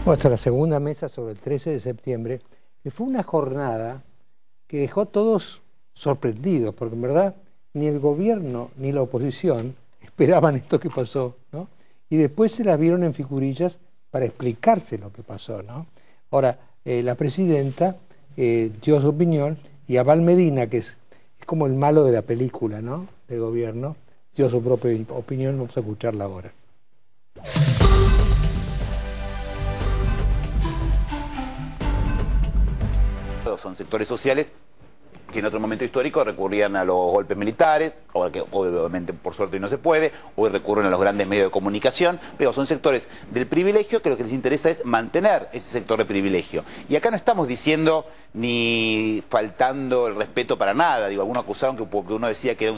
Bueno, esta es la segunda mesa sobre el 13 de septiembre, que fue una jornada que dejó a todos sorprendidos, porque en verdad ni el gobierno ni la oposición esperaban esto que pasó, ¿no? Y después se las vieron en figurillas para explicarse lo que pasó, ¿no? Ahora, la presidenta dio su opinión y Abal Medina, que es como el malo de la película, ¿no?, del gobierno, dio su propia opinión. Vamos a escucharla ahora. Son sectores sociales que en otro momento histórico recurrían a los golpes militares, o que obviamente por suerte no se puede, hoy recurren a los grandes medios de comunicación, pero son sectores del privilegio que lo que les interesa es mantener ese sector de privilegio. Y acá no estamos diciendo ni faltando el respeto para nada. Digo, algunos acusaron que porque uno decía que era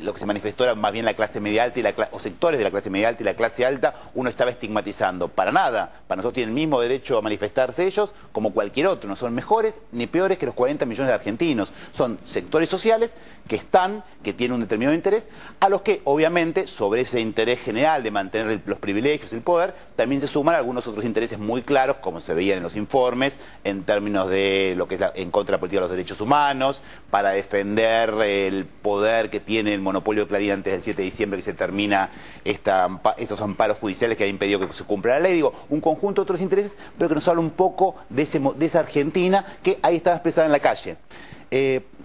lo que se manifestó era más bien la clase media alta y o sectores de la clase media alta y la clase alta, uno estaba estigmatizando. Para nada. Para nosotros tienen el mismo derecho a manifestarse ellos como cualquier otro. No son mejores ni peores que los 40 millones de argentinos. Son sectores sociales que tienen un determinado interés, a los que obviamente sobre ese interés general de mantener los privilegios, el poder, también se suman algunos otros intereses muy claros, como se veían en los informes, en términos de lo que es en contra de la política de los derechos humanos, para defender el poder que tiene el monopolio de Clarín antes del 7 de diciembre que se termina estos amparos judiciales que han impedido que se cumpla la ley. Digo, un conjunto de otros intereses, pero que nos habla un poco de esa Argentina que ahí estaba expresada en la calle.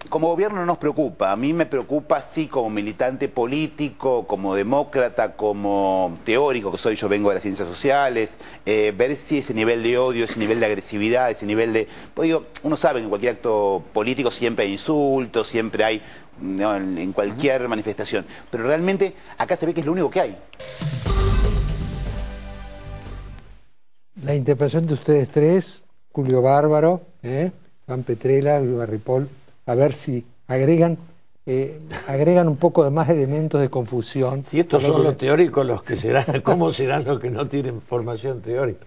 Como gobierno no nos preocupa. A mí me preocupa, sí, como militante político, como demócrata, como teórico que soy, yo vengo de las ciencias sociales, ver si ese nivel de odio, ese nivel de agresividad, ese nivel de... Pues digo, uno sabe que en cualquier acto político siempre hay insultos, siempre hay, ¿no?, en cualquier manifestación, pero realmente acá se ve que es lo único que hay. La interpretación de ustedes tres, Julio Bárbaro, Juan Petrella, Luis Ripoll, a ver si agregan un poco de más elementos de confusión. Si estos son los teóricos, los que serán, ¿cómo serán los que no tienen formación teórica?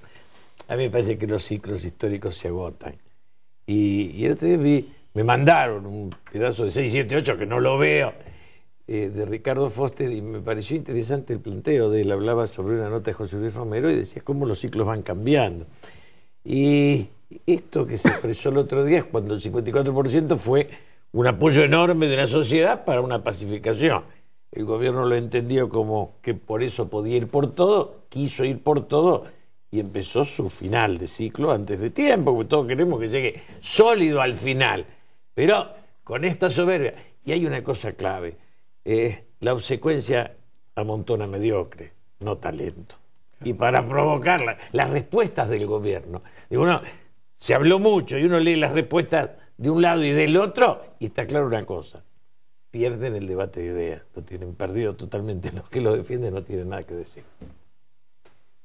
A mí me parece que los ciclos históricos se agotan. Y el otro día me mandaron un pedazo de 678, que no lo veo, de Ricardo Foster, y me pareció interesante el planteo de él. Hablaba sobre una nota de José Luis Romero y decía cómo los ciclos van cambiando. Y esto que se expresó el otro día es cuando el 54% fue un apoyo enorme de una sociedad para una pacificación. El gobierno lo entendió como que por eso podía ir por todo, quiso ir por todo y empezó su final de ciclo antes de tiempo, porque todos queremos que llegue sólido al final, pero con esta soberbia. Y hay una cosa clave, la obsecuencia amontona mediocre, no talento. Y para provocarla, las respuestas del gobierno, digo, se habló mucho y uno lee las respuestas de un lado y del otro y está claro una cosa: pierden el debate de ideas, lo tienen perdido totalmente. Los que lo defienden no tienen nada que decir.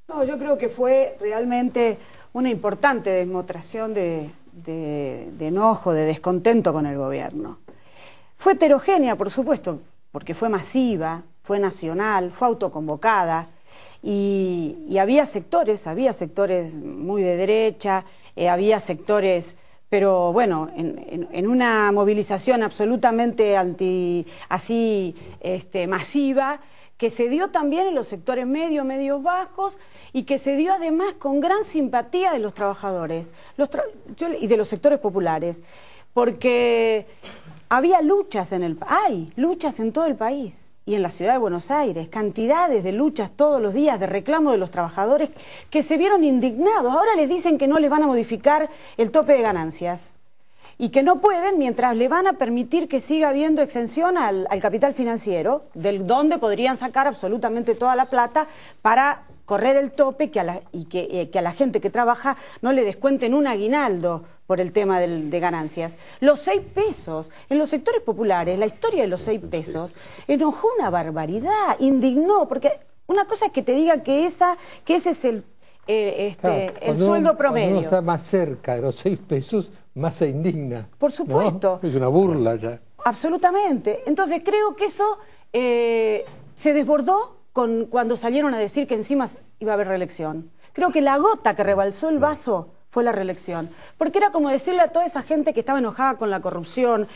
No, yo creo que fue realmente una importante demostración de enojo, de descontento con el gobierno. Fue heterogénea, por supuesto, porque fue masiva, fue nacional, fue autoconvocada y había sectores muy de derecha, había sectores, pero bueno, en una movilización absolutamente masiva, que se dio también en los sectores medios bajos y que se dio además con gran simpatía de los trabajadores y de los sectores populares, porque había luchas hay luchas en todo el país. Y en la ciudad de Buenos Aires, cantidades de luchas todos los días, de reclamo de los trabajadores que se vieron indignados. Ahora les dicen que no les van a modificar el tope de ganancias y que no pueden mientras le van a permitir que siga habiendo exención al capital financiero, del donde podrían sacar absolutamente toda la plata para correr el tope y que a la gente que trabaja no le descuenten un aguinaldo por el tema de ganancias. Los 6 pesos, en los sectores populares, la historia de los 6 pesos enojó una barbaridad, indignó, porque una cosa es que te digan que ese es el sueldo promedio. Cuando uno está más cerca de los 6 pesos, más se indigna. Por supuesto. ¿No? Es una burla ya. Absolutamente. Entonces creo que eso se desbordó cuando salieron a decir que encima iba a haber reelección. Creo que la gota que rebalsó el vaso fue la reelección. Porque era como decirle a toda esa gente que estaba enojada con la corrupción,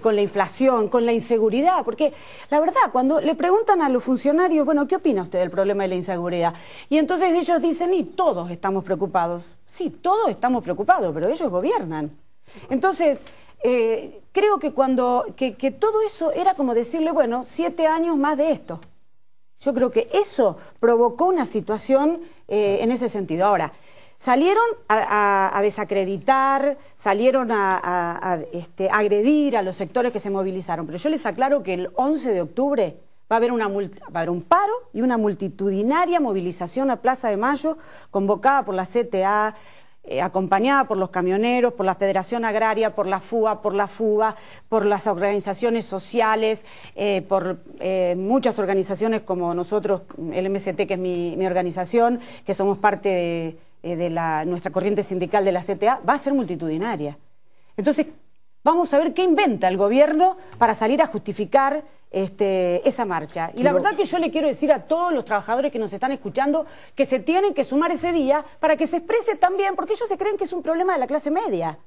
con la inflación, con la inseguridad. Porque la verdad, cuando le preguntan a los funcionarios, bueno, ¿qué opina usted del problema de la inseguridad? Y entonces ellos dicen, y todos estamos preocupados. Sí, todos estamos preocupados, pero ellos gobiernan. Entonces, creo que que todo eso era como decirle, bueno, 7 años más de esto. Yo creo que eso provocó una situación en ese sentido. Ahora, salieron a desacreditar, salieron a agredir a los sectores que se movilizaron, pero yo les aclaro que el 11 de octubre va a haber un paro y una multitudinaria movilización a Plaza de Mayo, convocada por la CTA, acompañada por los camioneros, por la Federación Agraria, por la FUA, por la FUBA, por las organizaciones sociales, por muchas organizaciones como nosotros, el MST, que es mi organización, que somos parte de nuestra corriente sindical de la CTA, va a ser multitudinaria. Entonces, vamos a ver qué inventa el gobierno para salir a justificar esa marcha. Y la verdad que yo le quiero decir a todos los trabajadores que nos están escuchando que se tienen que sumar ese día para que se exprese también, porque ellos se creen que es un problema de la clase media.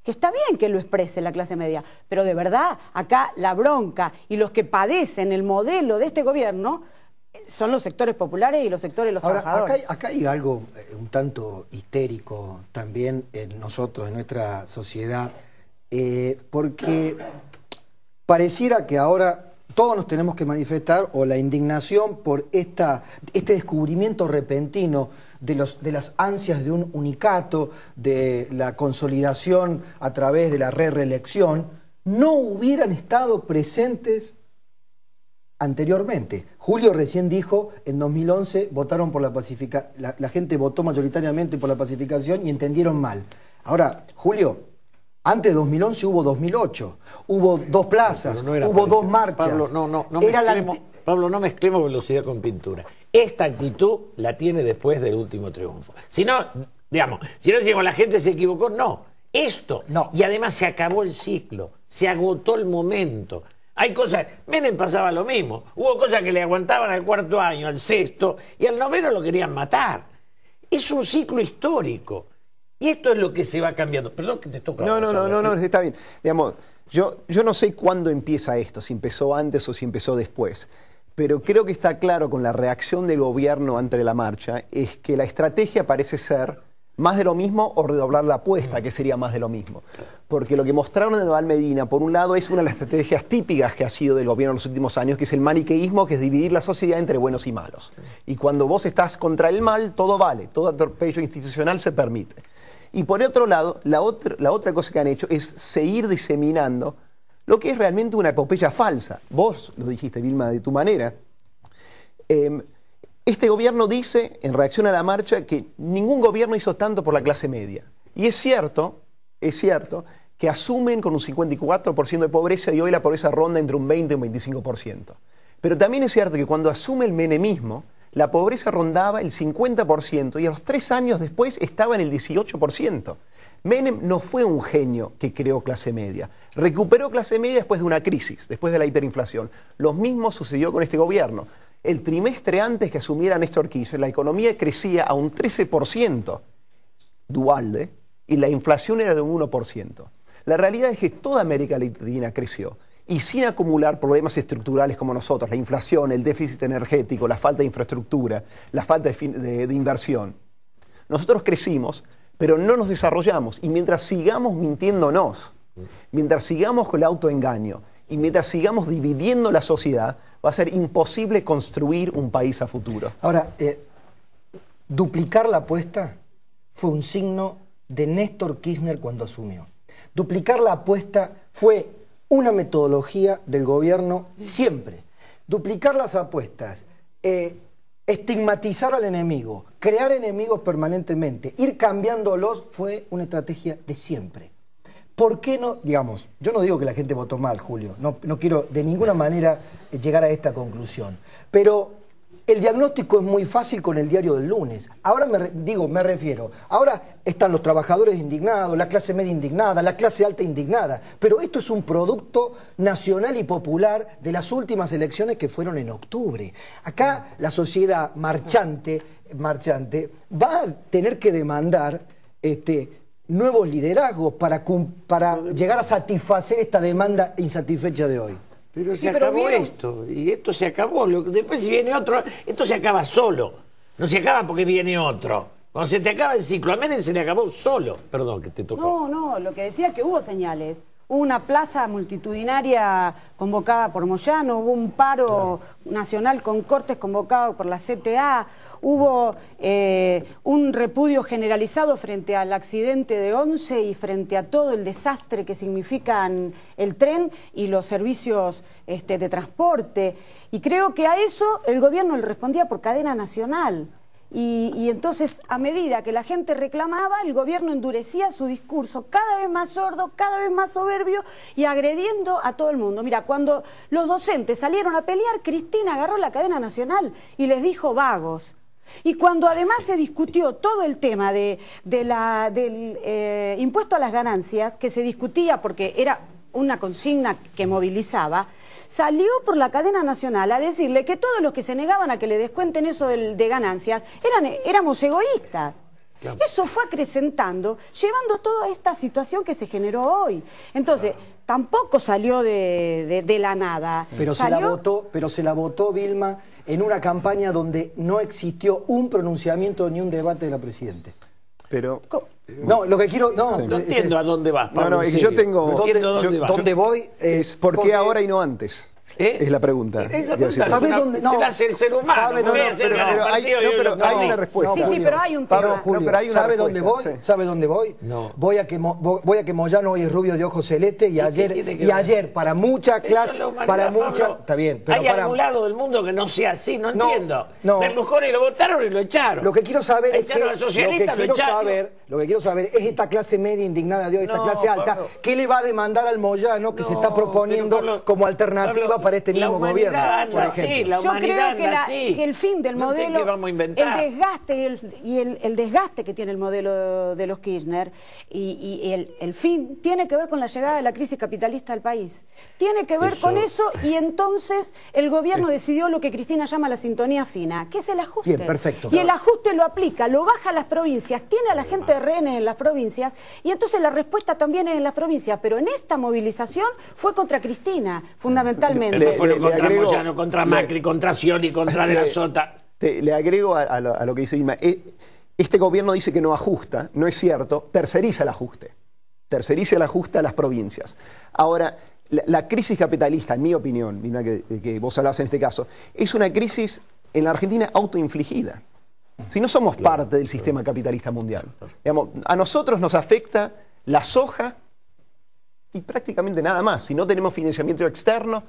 Que está bien que lo exprese la clase media, pero de verdad, acá la bronca y los que padecen el modelo de este gobierno son los sectores populares y los sectores de los trabajadores. Acá hay algo un tanto histérico también en nosotros, en nuestra sociedad, porque pareciera que ahora todos nos tenemos que manifestar, o la indignación por este descubrimiento repentino de las ansias de un unicato, de la consolidación a través de la reelección, no hubieran estado presentes anteriormente. Julio recién dijo, en 2011 votaron por la pacificación, la gente votó mayoritariamente por la pacificación y entendieron mal. Ahora, Julio, antes de 2011 hubo 2008, hubo 2 plazas, no hubo 2 marchas. Pablo, no mezclemos velocidad con pintura. Esta actitud la tiene después del último triunfo. Si no, digamos, si no decimos la gente se equivocó, no. Esto, no. Y además se acabó el ciclo, se agotó el momento. Hay cosas, Menem pasaba lo mismo, hubo cosas que le aguantaban al 4º año, al 6º, y al 9º lo querían matar. Es un ciclo histórico. Y esto es lo que se va cambiando. Perdón que te toca. No, está bien. Digamos, yo no sé cuándo empieza esto, si empezó antes o si empezó después. Pero creo que está claro con la reacción del gobierno ante la marcha, es que la estrategia parece ser más de lo mismo o redoblar la apuesta, que sería más de lo mismo. Porque lo que mostraron en Valmedina, por un lado, es una de las estrategias típicas que ha sido del gobierno en los últimos años, que es el maniqueísmo, que es dividir la sociedad entre buenos y malos. Y cuando vos estás contra el mal, todo vale, todo atropello institucional se permite. Y por otro lado, la otra cosa que han hecho es seguir diseminando lo que es realmente una epopeya falsa. Vos lo dijiste, Vilma, de tu manera. Este gobierno dice, en reacción a la marcha, que ningún gobierno hizo tanto por la clase media. Y es cierto que asumen con un 54% de pobreza y hoy la pobreza ronda entre un 20 y un 25%. Pero también es cierto que cuando asume el menemismo, la pobreza rondaba el 50% y a los 3 años después estaba en el 18%. Menem no fue un genio que creó clase media. Recuperó clase media después de una crisis, después de la hiperinflación. Lo mismo sucedió con este gobierno. El trimestre antes que asumiera Néstor Kirchner, la economía crecía a un 13%, Dualde, y la inflación era de un 1%. La realidad es que toda América Latina creció, y sin acumular problemas estructurales como nosotros, la inflación, el déficit energético, la falta de infraestructura, la falta de inversión. Nosotros crecimos, pero no nos desarrollamos, y mientras sigamos mintiéndonos, mientras sigamos con el autoengaño, y mientras sigamos dividiendo la sociedad, va a ser imposible construir un país a futuro. Ahora, duplicar la apuesta fue un signo de Néstor Kirchner cuando asumió. Duplicar la apuesta fue una metodología del gobierno siempre. Duplicar las apuestas, estigmatizar al enemigo, crear enemigos permanentemente, ir cambiándolos, fue una estrategia de siempre. ¿Por qué no, digamos, yo no digo que la gente votó mal, Julio, no quiero de ninguna manera llegar a esta conclusión, pero el diagnóstico es muy fácil con el diario del lunes. Ahora me refiero, ahora están los trabajadores indignados, la clase media indignada, la clase alta indignada, pero esto es un producto nacional y popular de las últimas elecciones que fueron en octubre. Acá la sociedad marchante va a tener que demandar nuevos liderazgos para llegar a satisfacer esta demanda insatisfecha de hoy. Pero Sí, se pero acabó vieron- esto, y esto se acabó. Después si viene otro, esto se acaba solo. No se acaba porque viene otro. Cuando se te acaba el ciclo, a Menem se le acabó solo. Perdón, que te tocó. No, lo que decía es que hubo señales. Hubo una plaza multitudinaria convocada por Moyano, hubo un paro nacional con cortes convocado por la CTA, hubo un repudio generalizado frente al accidente de Once y frente a todo el desastre que significan el tren y los servicios de transporte. Y creo que a eso el gobierno le respondía por cadena nacional. Y entonces, a medida que la gente reclamaba, el gobierno endurecía su discurso, cada vez más sordo, cada vez más soberbio y agrediendo a todo el mundo. Mira, cuando los docentes salieron a pelear, Cristina agarró la cadena nacional y les dijo vagos. Y cuando además se discutió todo el tema del impuesto a las ganancias, que se discutía porque era una consigna que movilizaba, salió por la cadena nacional a decirle que todos los que se negaban a que le descuenten eso de ganancias éramos egoístas. Claro. Eso fue acrecentando, llevando toda esta situación que se generó hoy. Entonces, tampoco salió de la nada. Pero se la votó, Vilma, en una campaña donde no existió un pronunciamiento ni un debate de la Presidente. Pero... No, lo que quiero... No, No entiendo a dónde vas, Pablo. No, es que yo tengo... No entiendo dónde vas. ¿Dónde voy? Es ¿por qué ahora y no antes? Es la pregunta. Esa Quiero decir. pregunta ¿Sabe no, dónde? se No. la hace el ser humano. ¿Sabe? No voy a No, hacer pero- ganar el partido y pero lo hay perdí. una respuesta. Sí, sí, Julio. pero hay un Pablo, tema. Julio, pero hay una ¿sabe dónde voy? respuesta, sí. ¿Sabe dónde voy? No. Voy a que Moyano hoy es rubio de ojos celeste y qué tiene que ver? ayer para mucha Eso clase, es la humanidad, para mucha, Pablo. está bien, pero ¿Hay para algún lado del mundo que no sea así? No No, entiendo. no. Berlusconi lo votaron y lo echaron. lo que quiero saber es que Echaron al socialista, lo echaron. lo que quiero saber es esta clase media indignada de hoy, esta No, clase alta, Pablo. ¿qué le va a demandar al Moyano que se No, está proponiendo pero, Pablo, como alternativa Pablo, para este la mismo humanidad gobierno? anda Por así, ejemplo. la Yo humanidad creo anda así. que el fin del No sé modelo, qué vamos a inventar. el desgaste el desgaste que tiene el modelo de los Kirchner y el fin tiene que ver con la llegada de la crisis capitalista al país. Tiene que ver con eso y entonces el gobierno decidió lo que Cristina llama la sintonía fina, que es el ajuste. Bien, perfecto. Y el ajuste lo aplica, lo baja a las provincias, tiene a la gente de rehenes en las provincias y entonces la respuesta también es en las provincias. Pero en esta movilización fue contra Cristina, fundamentalmente. Pero fueron le contra agrego- Moyano, contra Macri, contra Scioli, contra De la Sota. Le agrego a lo que dice Irma. Este gobierno dice que no ajusta, no es cierto, terceriza el ajuste. Terceriza el ajuste a las provincias. Ahora, la crisis capitalista, en mi opinión, Irma, que vos hablás en este caso, es una crisis en la Argentina autoinfligida. Si no somos parte del sistema capitalista mundial. Digamos, a nosotros nos afecta la soja y prácticamente nada más. Si no tenemos financiamiento externo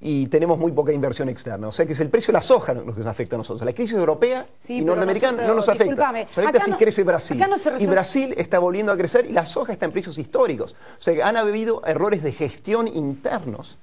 y tenemos muy poca inversión externa. O sea que es el precio de la soja lo que nos afecta a nosotros. La crisis europea Sí, y pero norteamericana nosotros, no nos afecta. discúlpame, Nos afecta acá si no- crece Brasil. acá no se Y resuelve. Brasil está volviendo a crecer y la soja está en precios históricos. O sea que han habido errores de gestión internos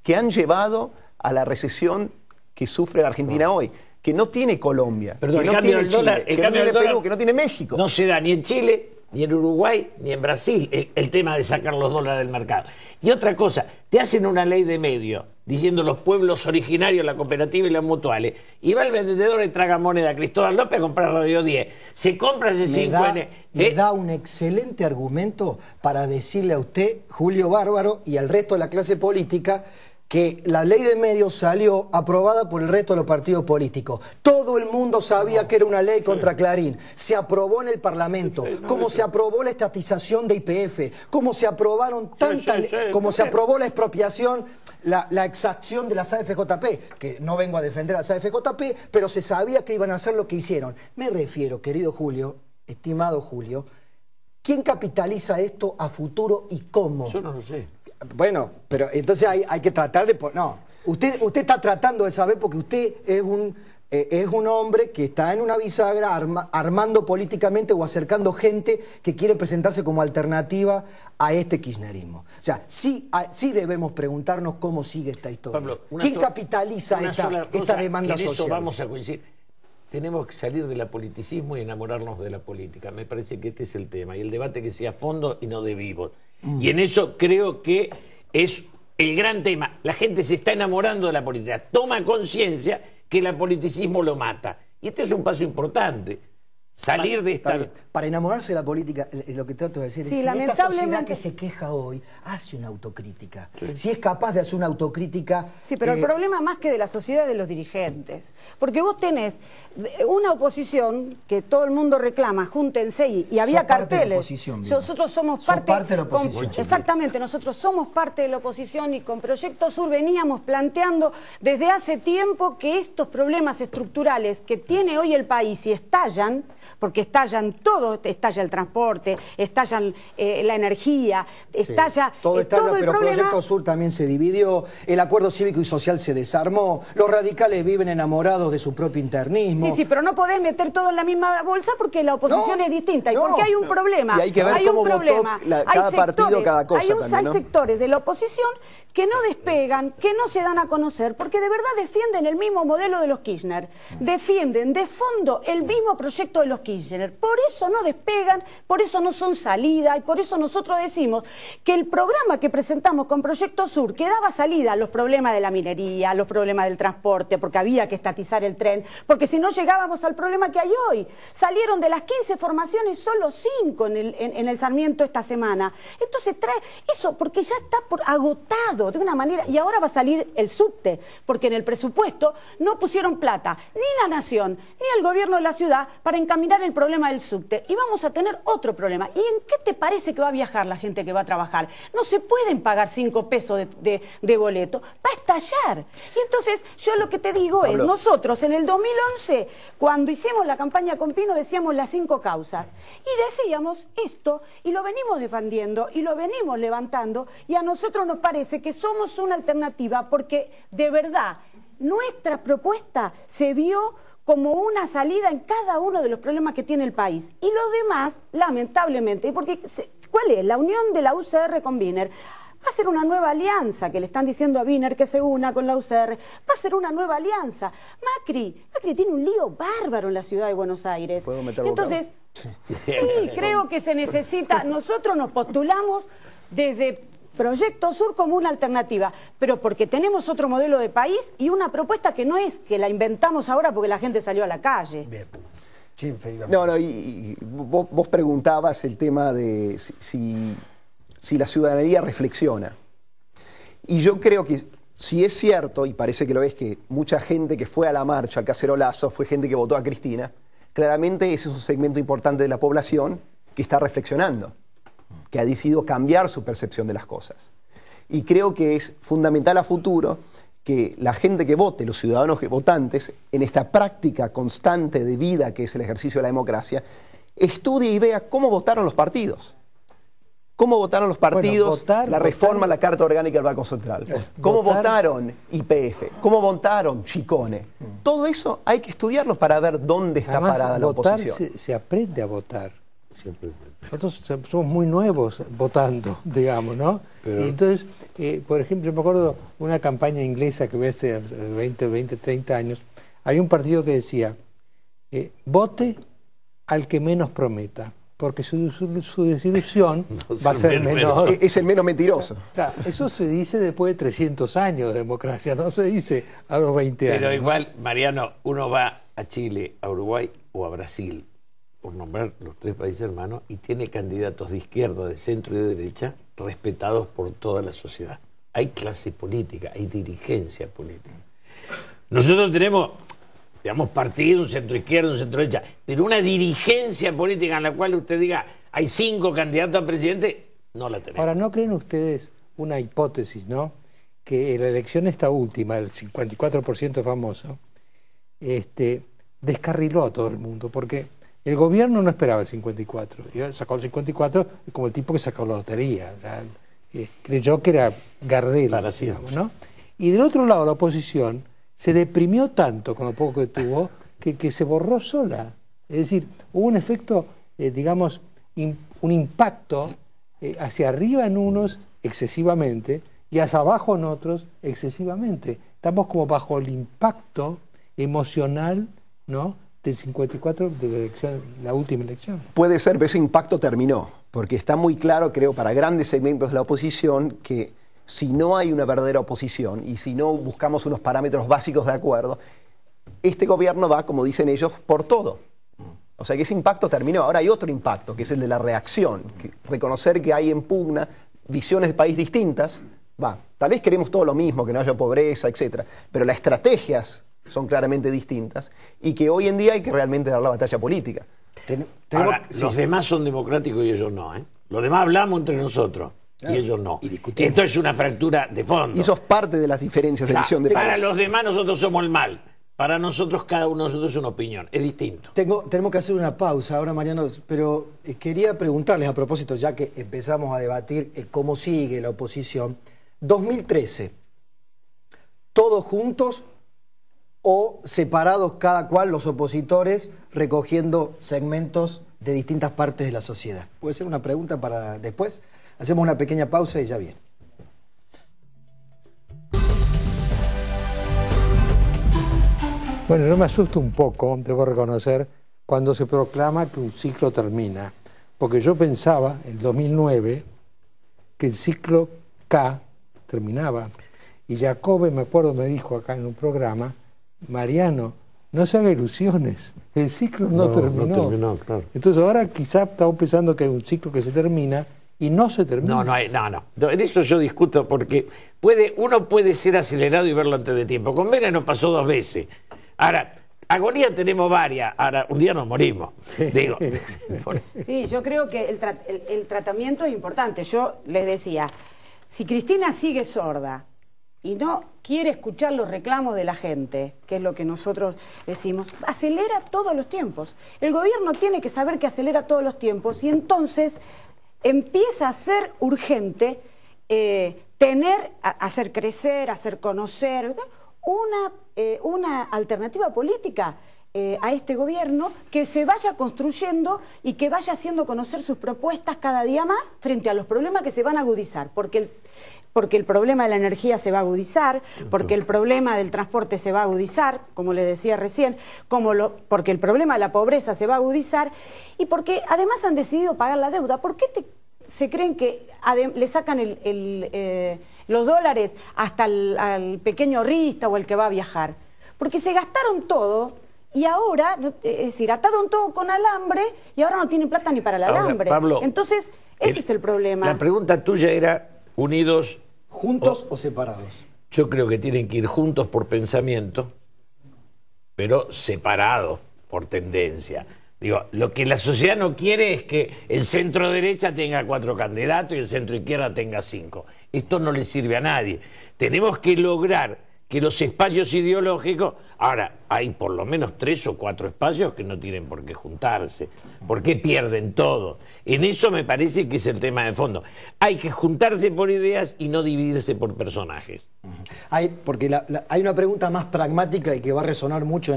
que han llevado a la recesión que sufre la Argentina hoy, que no tiene Colombia, Perdón, que el no cambio tiene del Chile, dólar, que no tiene Perú, que no tiene México. No se da ni en Chile, ni en Uruguay, ni en Brasil, el tema de sacar los dólares del mercado. Y otra cosa, te hacen una ley de medio, diciendo los pueblos originarios, la cooperativa y las mutuales, y va el vendedor de tragamoneda Cristóbal López a comprar Radio 10. Se compra ese 5N. Me da un excelente argumento para decirle a usted, Julio Bárbaro, y al resto de la clase política, que la ley de medios salió aprobada por el resto de los partidos políticos. Todo el mundo sabía que era una ley contra Clarín. Se aprobó en el Parlamento, como se aprobó la estatización de YPF, como se aprobaron tantas, como se aprobó la expropiación, la exacción de las AFJP, que no vengo a defender a las AFJP, pero se sabía que iban a hacer lo que hicieron. Me refiero, querido Julio, estimado Julio, ¿quién capitaliza esto a futuro y cómo? Yo no lo sé. Bueno, pero entonces hay que tratar de... No, usted está tratando de saber porque usted es un hombre que está en una bisagra armando políticamente o acercando gente que quiere presentarse como alternativa a este kirchnerismo. O sea, sí debemos preguntarnos cómo sigue esta historia. Pablo, ¿Quién capitaliza esta demanda que en eso social? vamos a coincidir. Tenemos que salir del apoliticismo y enamorarnos de la política. Me parece que este es el tema. Y el debate que sea a fondo y no de vivo. Y en eso creo que es el gran tema. La gente se está enamorando de la política. Toma conciencia que el apoliticismo lo mata. Y este es un paso importante. salir de esta... Para enamorarse de la política, lo que trato de decir es, si esta sociedad que se queja hoy hace una autocrítica, si es capaz de hacer una autocrítica... Sí, pero el problema más que de la sociedad es de los dirigentes, porque vos tenés una oposición que todo el mundo reclama, júntense, y había carteles. Nosotros somos parte de la oposición. Exactamente, nosotros somos parte de la oposición y con Proyecto Sur veníamos planteando desde hace tiempo que estos problemas estructurales que tiene hoy el país y estallan, porque estallan todo, estalla el transporte, estallan la energía, estalla todo el pero problema. Proyecto Sur también se dividió, el acuerdo cívico y social se desarmó, los radicales viven enamorados de su propio internismo. Sí, pero no podés meter todo en la misma bolsa porque la oposición es distinta y porque hay un problema. Y hay que ver cómo votó cada partido, cada cosa. Hay sectores de la oposición que no despegan, que no se dan a conocer, porque de verdad defienden el mismo modelo de los Kirchner, defienden de fondo el mismo proyecto de los Kirchner, por eso no despegan, por eso no son salida, y por eso nosotros decimos que el programa que presentamos con Proyecto Sur, que daba salida a los problemas de la minería, a los problemas del transporte, porque había que estatizar el tren, porque si no llegábamos al problema que hay hoy. Salieron de las 15 formaciones solo 5 en el Sarmiento esta semana. Entonces trae eso, porque ya está agotado de una manera, y ahora va a salir el subte, porque en el presupuesto no pusieron plata, ni la Nación, ni el gobierno de la ciudad, para encaminar el problema del subte. Y vamos a tener otro problema. ¿Y en qué te parece que va a viajar la gente que va a trabajar? No se pueden pagar 5 pesos de boleto, va a estallar. Y entonces, yo lo que te digo es, nosotros en el 2011, cuando hicimos la campaña con Pino, decíamos las 5 causas. Y decíamos esto, y lo venimos defendiendo, y lo venimos levantando, y a nosotros nos parece que somos una alternativa, porque de verdad, nuestra propuesta se vio como una salida en cada uno de los problemas que tiene el país. Y los demás, lamentablemente, porque ¿cuál es? La unión de la UCR con Wiener. Va a ser una nueva alianza, que le están diciendo a Wiener que se una con la UCR. Va a ser una nueva alianza. Macri tiene un lío bárbaro en la ciudad de Buenos Aires. Entonces, sí, creo que se necesita. Nosotros nos postulamos desde Proyecto Sur como una alternativa, pero porque tenemos otro modelo de país y una propuesta que no es que la inventamos ahora porque la gente salió a la calle. Bien. Sí, y vos preguntabas el tema de si la ciudadanía reflexiona. Y yo creo que si es cierto, y parece que lo es, que mucha gente que fue a la marcha, al cacerolazo, fue gente que votó a Cristina, claramente ese es un segmento importante de la población que está reflexionando, que ha decidido cambiar su percepción de las cosas. Y creo que es fundamental a futuro que la gente que vote, los ciudadanos votantes, en esta práctica constante de vida que es el ejercicio de la democracia, estudie y vea cómo votaron los partidos. ¿Cómo votaron los partidos la reforma a la Carta Orgánica del Banco Central? ¿Cómo votaron YPF? ¿Cómo votaron Chicone? Todo eso hay que estudiarlo para ver dónde está parada la oposición. Se aprende a votar. Nosotros somos muy nuevos votando, digamos, ¿no? Pero... Y entonces, por ejemplo, me acuerdo de una campaña inglesa que ve hace 20, 30 años, hay un partido que decía, vote al que menos prometa, porque su desilusión va a ser menor. Es el menos mentiroso. Claro, eso se dice después de 300 años de democracia, no se dice a los 20 años. Pero igual, Mariano, uno va a Chile, a Uruguay o a Brasil, por nombrar los 3 países hermanos, y tiene candidatos de izquierda, de centro y de derecha respetados por toda la sociedad. Hay clase política, hay dirigencia política. Nosotros tenemos, digamos, partido, un centro izquierda, un centro derecha, pero una dirigencia política en la cual usted diga, hay 5 candidatos a presidente, no la tenemos. Ahora, ¿no creen ustedes una hipótesis, no? Que en la elección esta última, el 54% famoso, descarriló a todo el mundo, porque el gobierno no esperaba el 54, y sacó el 54 como el tipo que sacó la lotería, creyó que era Gardel, digamos, ¿no? Y del otro lado la oposición se deprimió tanto con lo poco que tuvo que se borró sola. Es decir, hubo un efecto, digamos, un impacto hacia arriba en unos excesivamente y hacia abajo en otros excesivamente. Estamos como bajo el impacto emocional, ¿no?, del 54 de la elección, la última elección. Puede ser, pero ese impacto terminó, porque está muy claro, creo, para grandes segmentos de la oposición, que si no hay una verdadera oposición y si no buscamos unos parámetros básicos de acuerdo, este gobierno va, como dicen ellos, por todo. O sea que ese impacto terminó. Ahora hay otro impacto, que es el de la reacción. Reconocer que hay en pugna visiones de país distintas. Tal vez queremos todo lo mismo, que no haya pobreza, etc. Pero las estrategias son claramente distintas y que hoy en día hay que realmente dar la batalla política. Ahora, los demás son democráticos y ellos no, ¿eh? Los demás hablamos entre nosotros y ellos no. Esto es una fractura de fondo. Y eso es parte de las diferencias de visión de Para país. los demás nosotros somos el mal. Para nosotros, cada uno de nosotros es una opinión. Es distinto. Tenemos que hacer una pausa ahora, Mariano, pero quería preguntarles a propósito, ya que empezamos a debatir cómo sigue la oposición. 2013, ¿todos juntos o separados cada cual los opositores recogiendo segmentos de distintas partes de la sociedad? Puede ser una pregunta para después. Hacemos una pequeña pausa y ya viene. Bueno, yo me asusto un poco, debo reconocer, cuando se proclama que un ciclo termina. Porque yo pensaba, en 2009, que el ciclo K terminaba. Y Jacobe, me acuerdo, me dijo acá en un programa, Mariano, no se haga ilusiones, el ciclo no terminó. No terminó, claro. Entonces ahora quizá estamos pensando que hay un ciclo que se termina y no se termina. No. En eso yo discuto porque uno puede ser acelerado y verlo antes de tiempo. Con Vera nos pasó 2 veces. Ahora, agonía tenemos varias. Ahora, un día nos morimos. Digo. Sí, yo creo que el tratamiento es importante. Yo les decía, si Cristina sigue sorda y no quiere escuchar los reclamos de la gente, que es lo que nosotros decimos, acelera todos los tiempos. El gobierno tiene que saber que acelera todos los tiempos y entonces empieza a ser urgente hacer crecer, hacer conocer una alternativa política a este gobierno que se vaya construyendo y que vaya haciendo conocer sus propuestas cada día más frente a los problemas que se van a agudizar, porque el problema de la energía se va a agudizar, porque el problema del transporte se va a agudizar, como les decía recién, porque el problema de la pobreza se va a agudizar y porque además han decidido pagar la deuda. ¿Por qué se creen que le sacan los dólares hasta al pequeño ahorrista o el que va a viajar? Porque se gastaron todo y ahora, es decir, ataron todo con alambre y ahora no tienen plata ni para el alambre. Pablo, entonces, ese es el problema. La pregunta tuya era, ¿unidos? ¿Juntos o separados? Yo creo que tienen que ir juntos por pensamiento, pero separados por tendencia. Digo, lo que la sociedad no quiere es que el centro derecha tenga 4 candidatos y el centro izquierda tenga 5. Esto no le sirve a nadie. Tenemos que lograr que los espacios ideológicos, ahora hay por lo menos 3 o 4 espacios que no tienen por qué juntarse, porque pierden todo. En eso me parece que es el tema de fondo. Hay que juntarse por ideas y no dividirse por personajes. Porque hay una pregunta más pragmática y que va a resonar mucho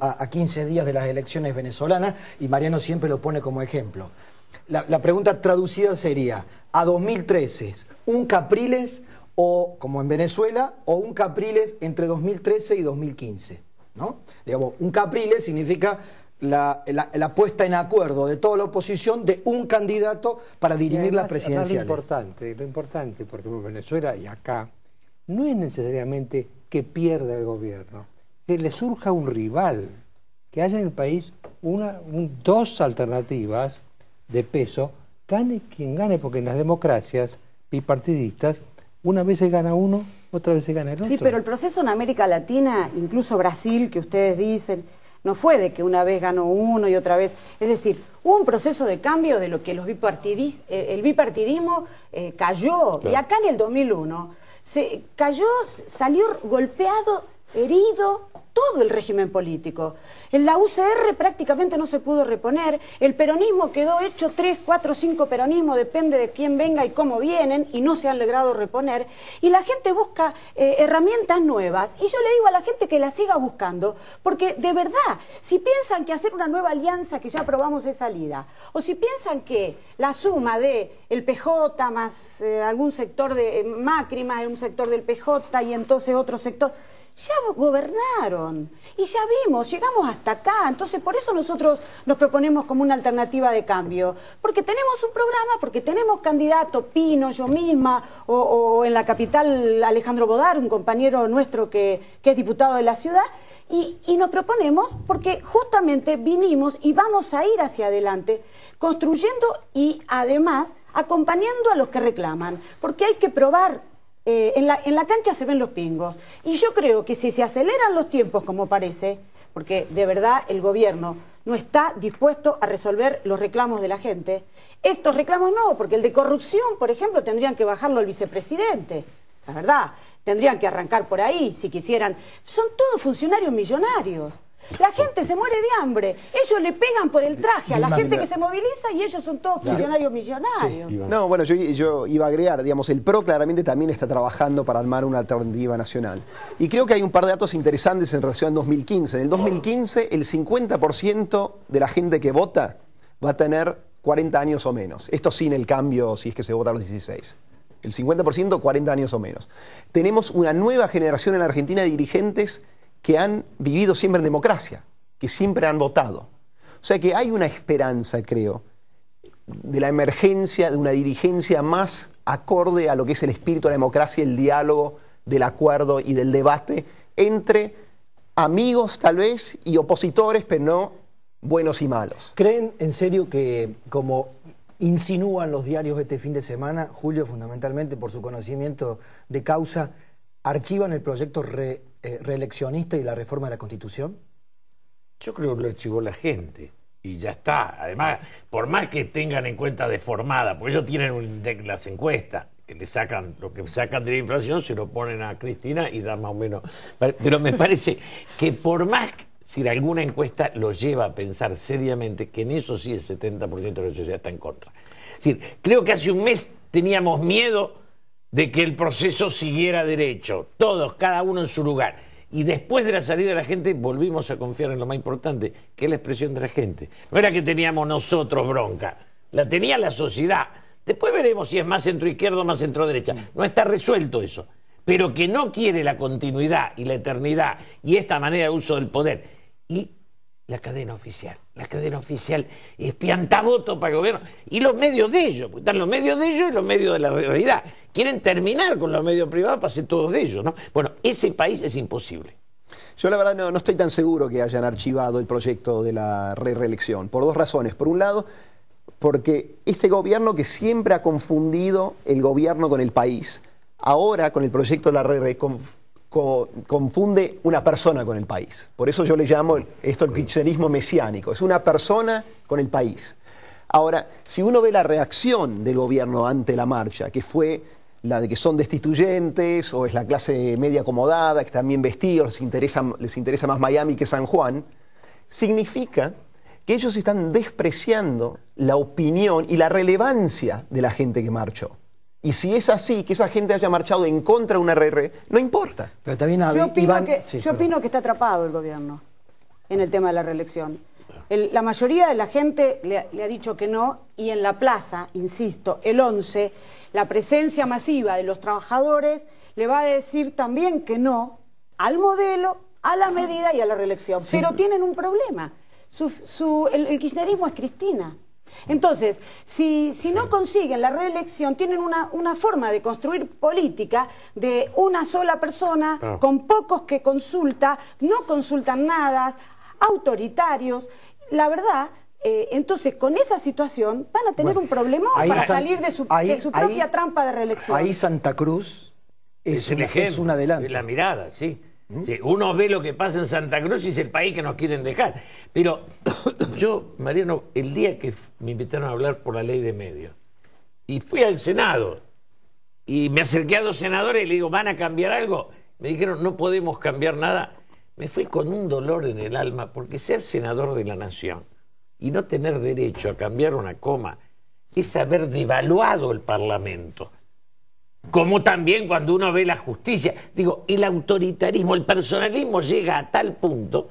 a 15 días de las elecciones venezolanas y Mariano siempre lo pone como ejemplo. La pregunta traducida sería, a 2013, ¿un Capriles o, como en Venezuela, o un Capriles entre 2013 y 2015? ¿No? Digamos, un Capriles significa la puesta en acuerdo de toda la oposición de un candidato para dirimir las presidenciales. Lo importante, porque en Venezuela y acá, no es necesariamente que pierda el gobierno, que le surja un rival, que haya en el país 2 alternativas de peso, gane quien gane, porque en las democracias bipartidistas, una vez se gana uno, otra vez se gana el otro. Sí, pero el proceso en América Latina, incluso Brasil, que ustedes dicen, no fue de que una vez ganó uno y otra vez. Es decir, hubo un proceso de cambio de lo que el bipartidismo cayó. Claro. Y acá en el 2001 se cayó, salió golpeado, herido todo el régimen político. En la UCR prácticamente no se pudo reponer, el peronismo quedó hecho 3, 4, 5 peronismos, depende de quién venga y cómo vienen, y no se han logrado reponer, y la gente busca herramientas nuevas, y yo le digo a la gente que las siga buscando, porque de verdad, si piensan que hacer una nueva alianza, que ya aprobamos esa salida, o si piensan que la suma de el PJ más algún sector de Macri, más un sector del PJ, y entonces otro sector... Ya gobernaron y ya vimos, llegamos hasta acá, entonces por eso nosotros nos proponemos como una alternativa de cambio, porque tenemos un programa, porque tenemos candidato, Pino, yo misma, o en la capital Alejandro Bodar, un compañero nuestro que es diputado de la ciudad, Y nos proponemos porque justamente vinimos y vamos a ir hacia adelante construyendo y además acompañando a los que reclaman, porque hay que probar, en la cancha se ven los pingos, y yo creo que si se aceleran los tiempos como parece, porque de verdad el gobierno no está dispuesto a resolver los reclamos de la gente, estos reclamos no, porque el de corrupción, por ejemplo, tendrían que bajarlo al vicepresidente, la verdad, tendrían que arrancar por ahí si quisieran, son todos funcionarios millonarios. La gente se muere de hambre, ellos le pegan por el traje a la gente que se moviliza y ellos son todos funcionarios millonarios. Sí. No, bueno, yo iba a agregar, digamos, el PRO claramente también está trabajando para armar una alternativa nacional. Y creo que hay un par de datos interesantes en relación al 2015. En el 2015, el 50% de la gente que vota va a tener 40 años o menos. Esto sin el cambio, si es que se vota a los 16. El 50%, 40 años o menos. Tenemos una nueva generación en la Argentina de dirigentes que han vivido siempre en democracia, que siempre han votado. O sea que hay una esperanza, creo, de la emergencia de una dirigencia más acorde a lo que es el espíritu de la democracia, el diálogo, del acuerdo y del debate entre amigos tal vez y opositores, pero no buenos y malos. ¿Creen en serio que, como insinúan los diarios este fin de semana, Julio, fundamentalmente por su conocimiento de causa, archivan el proyecto reeleccionista y la reforma de la Constitución? Yo creo que lo archivó la gente y ya está. Además, por más que tengan en cuenta deformada, porque ellos tienen las encuestas que le sacan, lo que sacan de la inflación se lo ponen a Cristina y da más o menos. Pero me parece que por más si alguna encuesta lo lleva a pensar seriamente que en eso sí el 70% de la sociedad está en contra. Es decir, creo que hace un mes teníamos miedo de que el proceso siguiera derecho, todos, cada uno en su lugar. Y después de la salida de la gente volvimos a confiar en lo más importante, que es la expresión de la gente. No era que teníamos nosotros bronca, la tenía la sociedad. Después veremos si es más centro-izquierda o más centro-derecha. No está resuelto eso. Pero que no quiere la continuidad y la eternidad y esta manera de uso del poder. Y la cadena oficial es piantavoto para el gobierno. Y los medios de ellos, porque están los medios de ellos y los medios de la realidad. Quieren terminar con los medios privados para ser todos de ellos, ¿no? Bueno, ese país es imposible. Yo la verdad no estoy tan seguro que hayan archivado el proyecto de la reelección, por dos razones. Por un lado, porque este gobierno que siempre ha confundido el gobierno con el país, ahora con el proyecto de la reelección confunde una persona con el país. Por eso yo le llamo esto el kirchnerismo mesiánico. Es una persona con el país. Ahora, si uno ve la reacción del gobierno ante la marcha, que fue la de que son destituyentes o es la clase media acomodada, que están bien vestidos, les interesa más Miami que San Juan, significa que ellos están despreciando la opinión y la relevancia de la gente que marchó. Y si es así, que esa gente haya marchado en contra de una RR, no importa. Pero también yo opino que está atrapado el gobierno en el tema de la reelección. La mayoría de la gente le ha dicho que no, y en la plaza, insisto, el 11, la presencia masiva de los trabajadores le va a decir también que no al modelo, a la medida y a la reelección. Sí. Pero tienen un problema. El kirchnerismo es Cristina. Entonces, si no consiguen la reelección, tienen una forma de construir política de una sola persona, con pocos que consulta, no consultan nada, autoritarios. La verdad, entonces con esa situación van a tener un problema para salir de su propia trampa de reelección. Ahí Santa Cruz es un adelanto. Es la mirada, sí. Sí, uno ve lo que pasa en Santa Cruz y es el país que nos quieren dejar. Pero yo, Mariano, el día que me invitaron a hablar por la ley de medios, y fui al Senado, y me acerqué a 2 senadores y le digo, ¿van a cambiar algo? Me dijeron, no podemos cambiar nada. Me fui con un dolor en el alma, porque ser senador de la nación y no tener derecho a cambiar una coma es haber devaluado el Parlamento. Como también cuando uno ve la justicia, digo, el autoritarismo, el personalismo llega a tal punto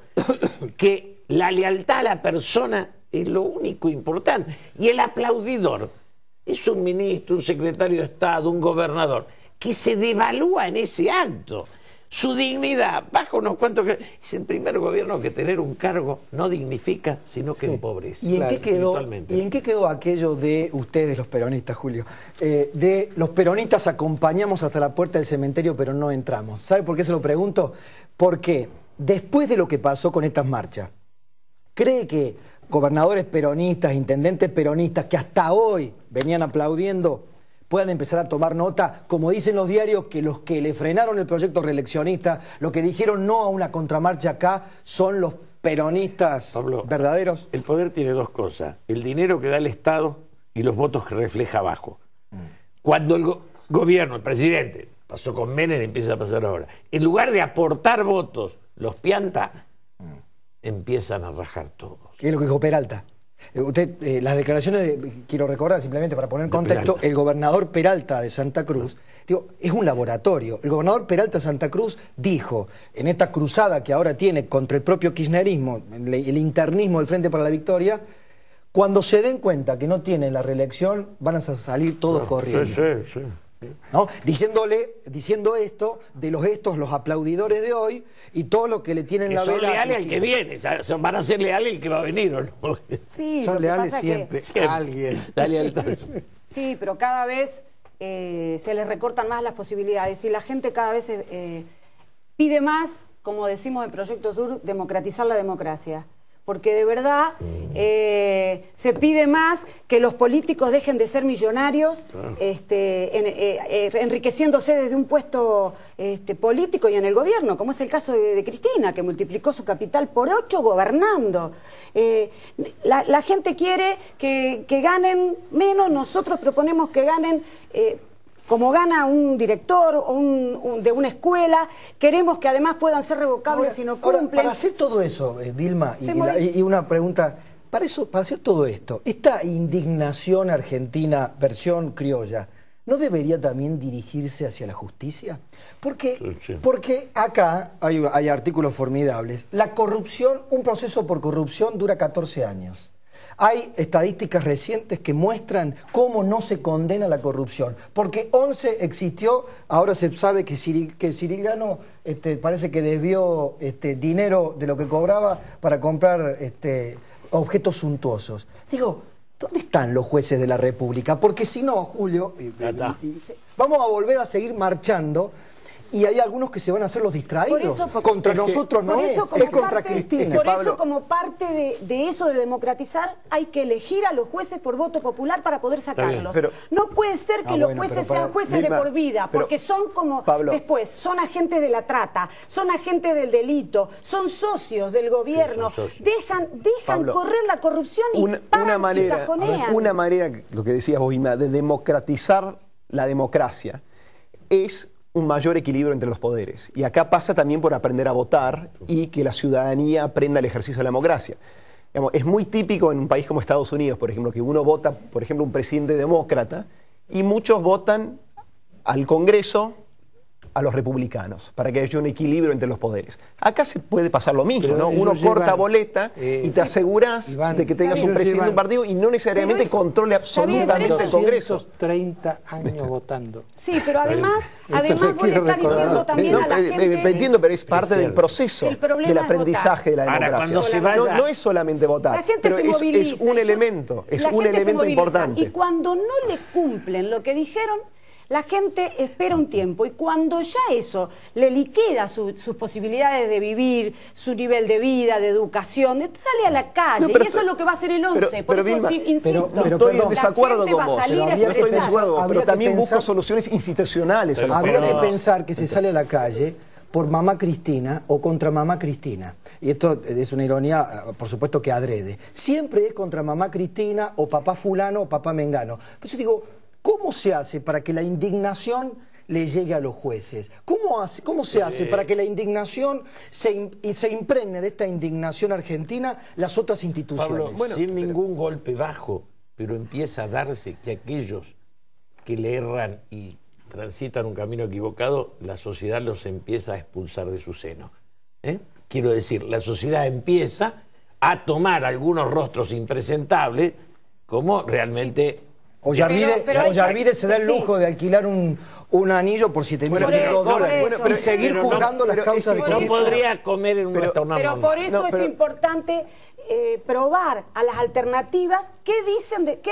que la lealtad a la persona es lo único importante. Y el aplaudidor es un ministro, un secretario de Estado, un gobernador, que se devalúa en ese acto. Su dignidad baja unos cuantos. Es el primer gobierno que tener un cargo no dignifica, sino que empobrece. ¿Y en qué quedó aquello de ustedes, los peronistas, Julio? De los peronistas acompañamos hasta la puerta del cementerio, pero no entramos. ¿Sabe por qué se lo pregunto? Porque después de lo que pasó con estas marchas, ¿cree que gobernadores peronistas, intendentes peronistas que hasta hoy venían aplaudiendo puedan empezar a tomar nota, como dicen los diarios, que los que le frenaron el proyecto reeleccionista, los que dijeron no a una contramarcha acá, son los peronistas Pablo, verdaderos? El poder tiene dos cosas: el dinero que da el Estado y los votos que refleja abajo. Cuando el gobierno, el presidente, pasó con Menem, empieza a pasar ahora, en lugar de aportar votos, los pianta, empiezan a rajar todos. Es lo que dijo Peralta. Usted, las declaraciones, quiero recordar simplemente para poner en contexto, el gobernador Peralta de Santa Cruz, digo, es un laboratorio. El gobernador Peralta de Santa Cruz dijo, en esta cruzada que ahora tiene contra el propio kirchnerismo, el internismo del Frente para la Victoria, cuando se den cuenta que no tienen la reelección, van a salir todos corriendo. Sí. ¿No? Diciendo esto de los aplaudidores de hoy y todo lo que le tienen Que la son vela. leales al que viene, van a ser leales al que va a venir, ¿o no? Sí, Son lo que leales pasa siempre Siempre. a alguien. La lealtad. Sí, pero cada vez se les recortan más las posibilidades y la gente cada vez pide más, como decimos en Proyecto Sur, democratizar la democracia. Porque de verdad se pide más que los políticos dejen de ser millonarios, enriqueciéndose desde un puesto político y en el gobierno, como es el caso de Cristina, que multiplicó su capital por 8 gobernando. La gente quiere que ganen menos, nosotros proponemos que ganen como gana un director o de una escuela, queremos que además puedan ser revocables si no cumplen. Para hacer todo eso, Vilma, y una pregunta, para hacer todo esto, esta indignación argentina, versión criolla, ¿no debería también dirigirse hacia la justicia? Porque acá hay artículos formidables. La corrupción, un proceso por corrupción dura 14 años. Hay estadísticas recientes que muestran cómo no se condena la corrupción. Porque 11 existió, ahora se sabe que Sirigliano parece que desvió dinero de lo que cobraba para comprar objetos suntuosos. Digo, ¿dónde están los jueces de la República? Porque si no, Julio, vamos a volver a seguir marchando. Y hay algunos que se van a hacer los distraídos. Contra nosotros no es contra Cristina. Por eso, como parte de eso de democratizar, hay que elegir a los jueces por voto popular para poder sacarlos. No puede ser que los jueces sean jueces de por vida, porque son como después, son agentes de la trata, son agentes del delito, son socios del gobierno, dejan correr la corrupción y una manera, lo que decías vos, Vilma, de democratizar la democracia es un mayor equilibrio entre los poderes. Y acá pasa también por aprender a votar y que la ciudadanía aprenda el ejercicio de la democracia. Digamos, es muy típico en un país como Estados Unidos, por ejemplo, que uno vota, por ejemplo, un presidente demócrata y muchos votan al Congreso a los republicanos, para que haya un equilibrio entre los poderes. Acá se puede pasar lo mismo, ¿no? Uno corta boleta y te aseguras de que tengas un presidente de un partido y no necesariamente controle absolutamente el Congreso. 30 años votando. Sí, pero además vos le estás diciendo también a la gente... Me entiendo, pero es parte del proceso del aprendizaje de la democracia. Ahora, cuando se vaya, no es solamente votar, pero es un elemento, importante. Y cuando no le cumplen lo que dijeron, la gente espera un tiempo y cuando ya eso le liquida sus posibilidades de vivir, su nivel de vida, de educación, sale a la calle y eso es lo que va a hacer el 11. Por eso Vilma, insisto, estoy en desacuerdo con vos. Pero también busco soluciones institucionales. Habría que pensar que se sale a la calle por mamá Cristina o contra mamá Cristina. Y esto es una ironía, por supuesto que adrede. Siempre es contra mamá Cristina o papá fulano o papá mengano. Por eso digo, ¿cómo se hace para que la indignación le llegue a los jueces? ¿Cómo se hace para que la indignación se impregne de esta indignación argentina las otras instituciones? Pablo, sin ningún golpe bajo, pero empieza a darse que aquellos que le erran y transitan un camino equivocado, la sociedad los empieza a expulsar de su seno. Quiero decir, la sociedad empieza a tomar algunos rostros impresentables como realmente... Ollarvide se da el lujo de alquilar un anillo por $7.000 y seguir juzgando las causas de corrupción. No podría comer en un restaurante. Pero por eso es importante probar a las alternativas qué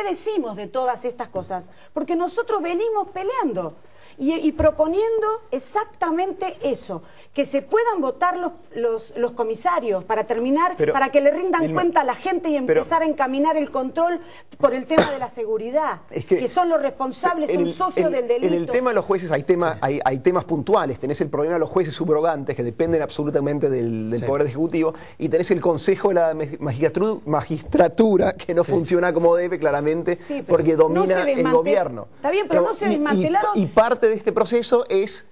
decimos de todas estas cosas. Porque nosotros venimos peleando. y proponiendo exactamente eso, que se puedan votar los comisarios para terminar, para que le rindan cuenta a la gente y empezar a encaminar el control por el tema de la seguridad, que son los responsables, son socios del delito. En el tema de los jueces hay temas puntuales. Tenés el problema de los jueces subrogantes que dependen absolutamente del Poder Ejecutivo, y tenés el Consejo de la Magistratura que no funciona como debe, claramente, porque domina el gobierno. Está bien, pero no se desmantelaron. Y parte de este proceso es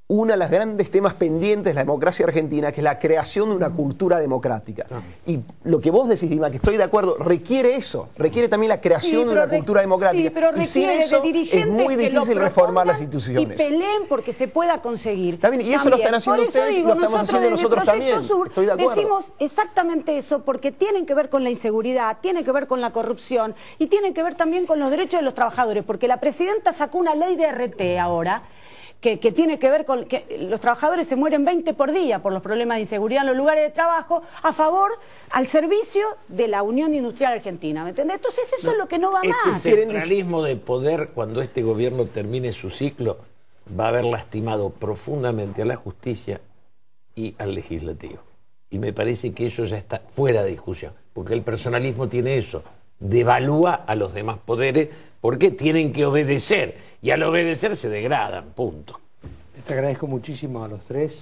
uno de los grandes temas pendientes de la democracia argentina, que es la creación de una cultura democrática. Y lo que vos decís, Vilma, que estoy de acuerdo, requiere eso, requiere también la creación de una cultura democrática. Sí, pero y sin eso de dirigentes es muy difícil reformar las y instituciones. peleen porque se pueda conseguir. También, y eso lo están haciendo ustedes y lo estamos haciendo nosotros también. Sur, estoy de acuerdo. Decimos exactamente eso porque tienen que ver con la inseguridad, tienen que ver con la corrupción y tienen que ver también con los derechos de los trabajadores, porque la presidenta sacó una ley de RT ahora, que tiene que ver con que los trabajadores se mueren 20 por día por los problemas de inseguridad en los lugares de trabajo, al servicio de la Unión Industrial Argentina, ¿me entendés? Entonces eso es lo que no va más. Este centralismo de poder, cuando este gobierno termine su ciclo, va a haber lastimado profundamente a la justicia y al legislativo. Y me parece que eso ya está fuera de discusión, porque el personalismo tiene eso, devalúa a los demás poderes porque tienen que obedecer, y al obedecer se degradan, punto. Les agradezco muchísimo a los tres.